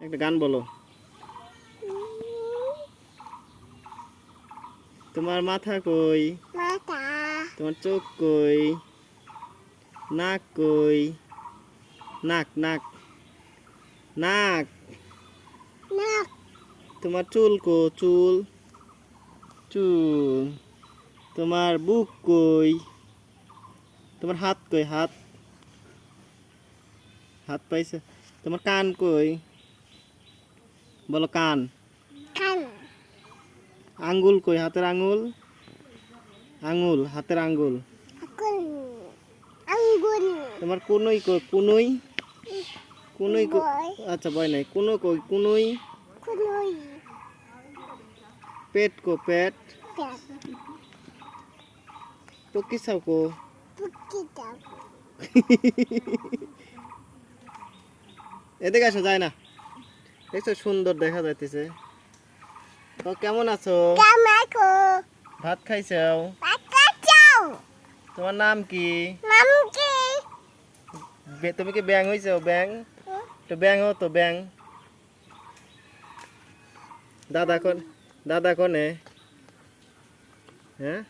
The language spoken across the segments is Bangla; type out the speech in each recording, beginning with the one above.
একটা গান বলো। তোমার মাথা কই, তোমার চোখ কই, নাক কই, নাক নাক নাক, তোমার চুল কো, চুল চুল, তোমার বুক কই, তোমার হাত কই, হাত হাত পাইছে, তোমার কান কই, বলো কান, আঙ্গুল কই, হাতের আঙ্গুল, আঙ্গুল হাতের আঙ্গুল, তোমার কুনুই কই, কুনুই কুনুই কই, আচ্ছা ভয় নাই, কুনো কই, কুনুই, পেট কো, পেট, পকিসাও কো, এদিকে আসো, যায় না, দেখছো সুন্দর দেখা যাইতেছে। তো কেমন আছো? ভাত খাইছাও? তোমার নাম কি? তুমি কি ব্যাং হইছো? ব্যাং তো ব্যাং হো তো ব্যাং। দাদা কোন, দাদা কোনে? হ্যাঁ,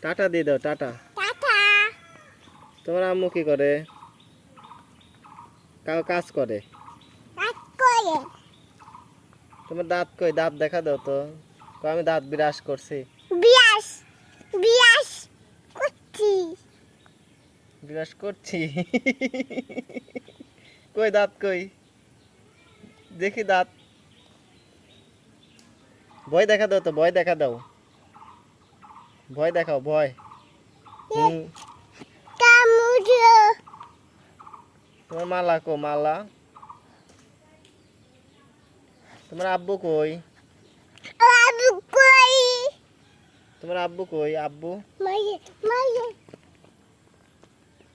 টাটা দিয়ে দাও, টাটা। তোমার আম্মু কি করে? কাজ করে। তোমার দাঁত কই, দাঁত দেখা দাও তো। আমি দাঁত বিরাস করছি, বিরাস করছি। কই দাঁত কই, দেখি দাঁত। ভয় দেখা দাও তো, ভয় দেখা দাও, ভয় দেখাও, ভয়। তোমার মালা কো, মালা। তোমার আব্বু কই? তোমার আব্বু কই, আব্বু?